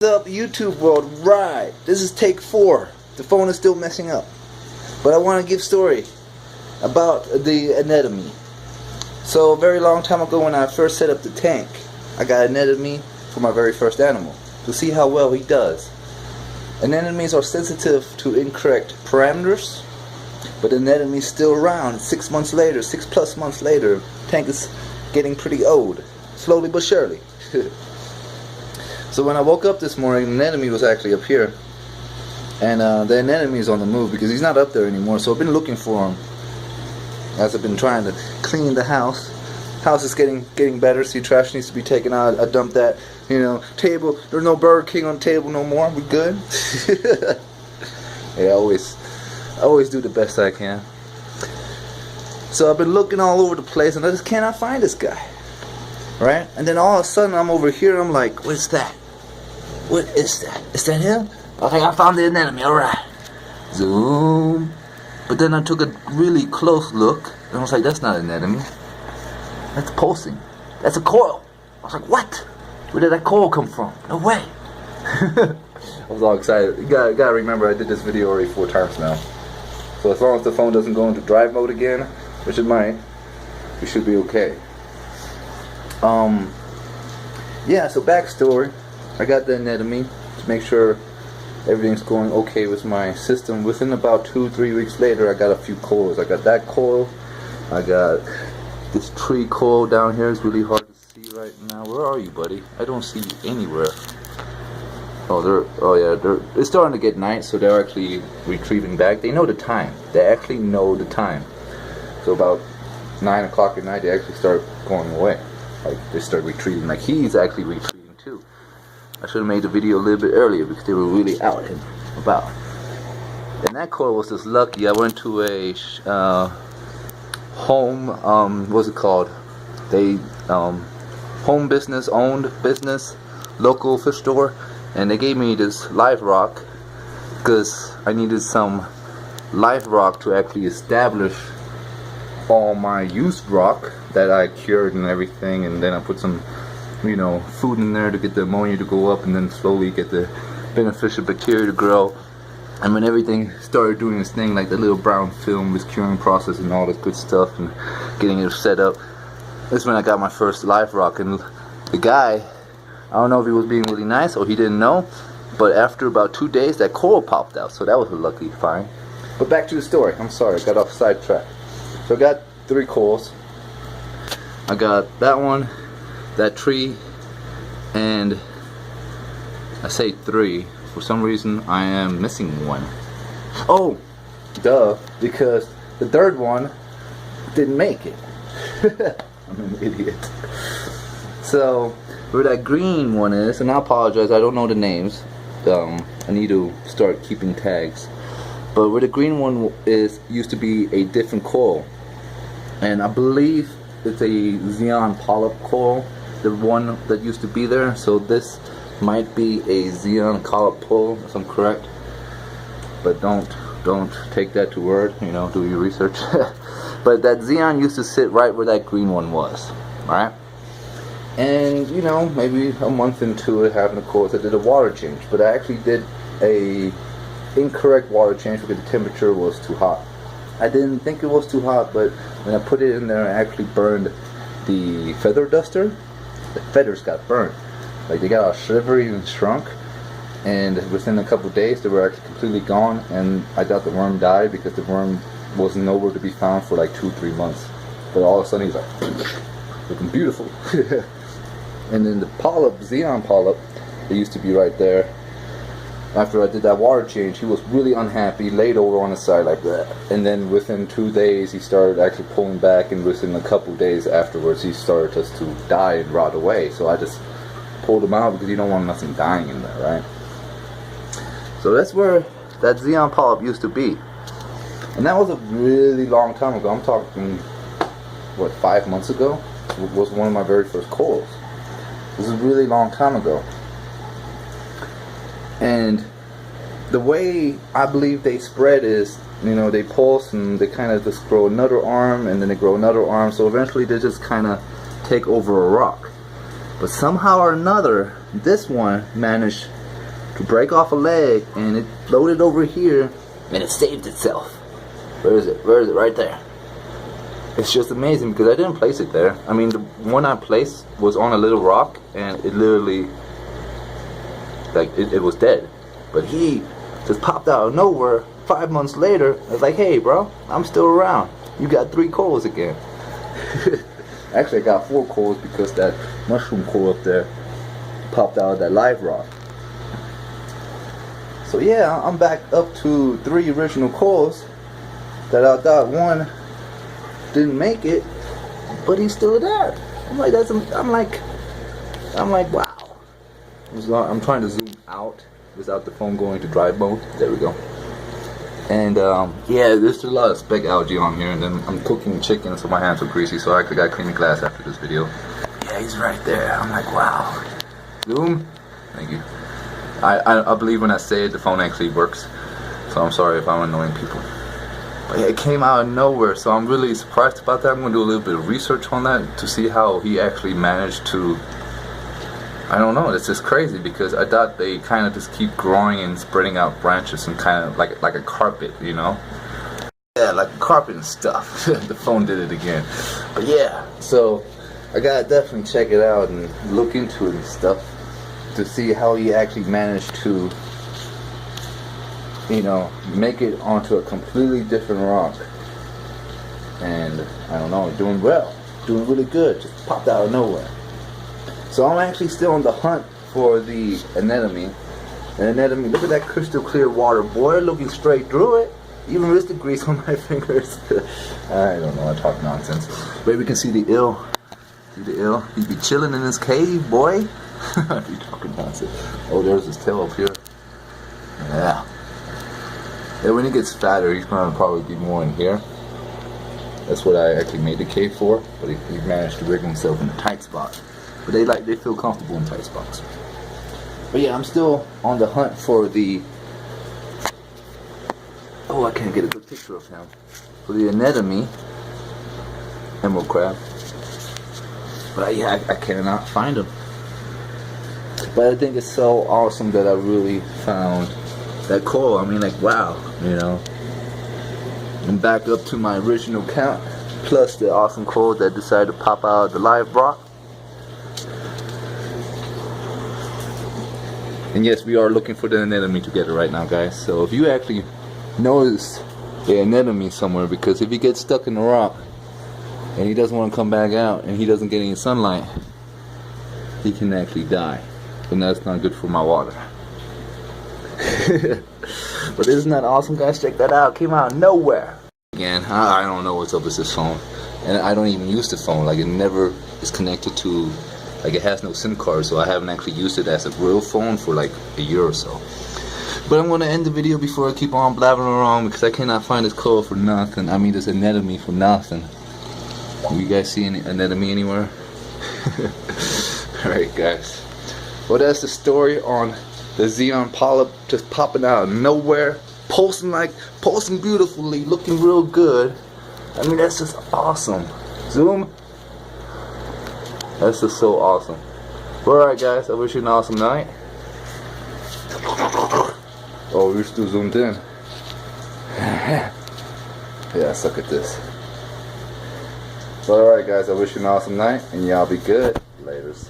up YouTube world? Right. This is take 4. The phone is still messing up. But I want to give story about the anemone. So a very long time ago when I first set up the tank, I got an anemone for my very first animal to see how well he does. Anemones are sensitive to incorrect parameters, but the anemone's still around. 6 months later, 6+ months later, tank is getting pretty old, slowly but surely. So when I woke up this morning, the anemone was actually up here, and the anemone is on the move because he's not up there anymore. So I've been looking for him as I've been trying to clean the house. House is getting better. See, trash needs to be taken out. I dumped that. You know, table. There's no Burger King on the table no more. We good? Yeah, I always do the best I can. So I've been looking all over the place, and I just cannot find this guy. Right? And then all of a sudden, I'm over here. And I'm like, what's that? What is that? Is that him? I think I found the anemone. All right. Zoom. But then I took a really close look, and I was like, that's not an anemone. That's pulsing. That's a coil. I was like, what? Where did that coil come from? No way. I was all excited. You gotta remember, I did this video already 4 times now. So as long as the phone doesn't go into drive mode again, which it might, we should be okay. Yeah, so backstory. I got the anemone to make sure everything's going okay with my system. Within about 2-3 weeks later, I got a few coils. I got that coil. I got this tree coil down here. Is really hard to see right now. Where are you, buddy? I don't see you anywhere. It's starting to get night, so they're actually retrieving back. They know the time. They actually know the time. So about 9 o'clock at night, they actually start going away. Like, they start retrieving. Like, he's actually retrieving too. I should have made the video a little bit earlier because they were really out and about. And that coil was just lucky. I went to a home, what's it called? They, home business, owned business, local fish store. And they gave me this live rock because I needed some live rock to actually establish all my used rock that I cured and everything, and then I put some, you know, food in there to get the ammonia to go up, and then slowly get the beneficial bacteria to grow. And when everything started doing its thing, like the little brown film was curing process and all this good stuff and getting it set up, that's when I got my first live rock. And the guy, I don't know if he was being really nice or he didn't know, but after about 2 days that coil popped out, so that was a lucky find. But back to the story. I'm sorry, I got off sidetrack. So I got 3 coils. I got that one, that tree, and I say 3. For some reason I am missing one. Oh, duh, because the 3rd one didn't make it. I'm an idiot. So where that green one is, and I apologize, I don't know the names. I need to start keeping tags. But where the green one is, used to be a different coil. And I believe it's a Xeon polyp coil, the one that used to be there. So this might be a Xeon polyp coil, if I'm correct. But don't take that to word, you know, do your research. But that Xeon used to sit right where that green one was, alright? And, you know, maybe a month into it having a course, I did a water change. But I actually did a incorrect water change because the temperature was too hot. I didn't think it was too hot, but when I put it in there, I actually burned the feather duster. The feathers got burnt. Like, they got all shivery and shrunk. And within a couple of days, they were actually completely gone. And I thought the worm died because the worm was nowhere to be found for like 2-3 months. But all of a sudden, he's like, looking beautiful. And then the polyp, Xeon polyp, it used to be right there. After I did that water change, he was really unhappy, laid over on the side like that. And then within 2 days, he started actually pulling back, and within a couple days afterwards, he started just to die and rot away. So I just pulled him out because you don't want nothing dying in there, right? So that's where that Xeon polyp used to be. And that was a really long time ago. I'm talking, what, 5 months ago? It was one of my very first coils. This is a really long time ago. And the way I believe they spread is, you know, they pulse and they kind of just grow another arm, and then they grow another arm, so eventually they just kind of take over a rock. But somehow or another, this one managed to break off a leg, and it floated over here, and it saved itself. Where is it? Where is it? Right there. It's just amazing because I didn't place it there. I mean, the one I placed was on a little rock, and it literally, like, it was dead. But he just popped out of nowhere 5 months later. I was like, hey, bro, I'm still around. You got 3 coals again. Actually, I got 4 coals because that mushroom coal up there popped out of that live rock. So yeah, I'm back up to 3 original coals that I thought one didn't make it, but he's still there. I'm like, I'm like, wow. I'm trying to zoom out without the phone going to drive mode. There we go. And yeah, there's a lot of speck algae on here, and then I'm cooking chicken, so my hands are greasy, so I actually got to clean the glass after this video. Yeah, he's right there. I'm like, wow. Zoom. Thank you. I believe when I say it, the phone actually works, so I'm sorry if I'm annoying people. But yeah, it came out of nowhere, so I'm really surprised about that. I'm going to do a little bit of research on that to see how he actually managed to, I don't know, it's just crazy because I thought they kind of just keep growing and spreading out branches and kind of like a carpet, you know? Yeah, like a carpet and stuff. The phone did it again. But yeah, so I got to definitely check it out and look into it and stuff to see how he actually managed to, you know, make it onto a completely different rock. And I don't know, doing well, doing really good, just popped out of nowhere. So I'm actually still on the hunt for the anemone. And anemone, look at that crystal clear water, boy, looking straight through it. Even with the grease on my fingers. I don't know, I talk nonsense. But we can see the ill. See the ill? He'd be chilling in his cave, boy. I'd be talking nonsense. Oh, there's his tail up here. Yeah. Yeah, when he gets fatter, he's gonna probably be more in here. That's what I actually made the cave for. But he managed to rig himself in a tight spot. But they feel comfortable in tight spots. But yeah, I'm still on the hunt for the, oh, I can't get a good picture of him, for the anemone, emerald crab. But yeah, I cannot find him. But I think it's so awesome that I really found that coal. I mean, like, wow, you know. And back up to my original count, plus the awesome coal that decided to pop out of the live rock. And yes, we are looking for the anemone together right now, guys. So if you actually notice the anemone somewhere, because if he gets stuck in the rock and he doesn't want to come back out and he doesn't get any sunlight, he can actually die. And that's not good for my water. But isn't that awesome, guys? Check that out. Came out of nowhere. Again, I don't know what's up with this phone. And I don't even use the phone. Like, it never is connected to, like, it has no SIM card, so I haven't actually used it as a real phone for like a year or so. But I'm going to end the video before I keep on blabbering around because I cannot find this code for nothing. I mean, this anemone for nothing. You guys see any anemone anywhere? Alright, guys. Well, that's the story on the Xenon polyp just popping out of nowhere, pulsing beautifully, looking real good. I mean, that's just awesome. Zoom. That's just so awesome. Alright, guys, I wish you an awesome night. Oh, you're still zoomed in. Yeah, I suck at this. But alright, guys, I wish you an awesome night, and y'all be good. Laters.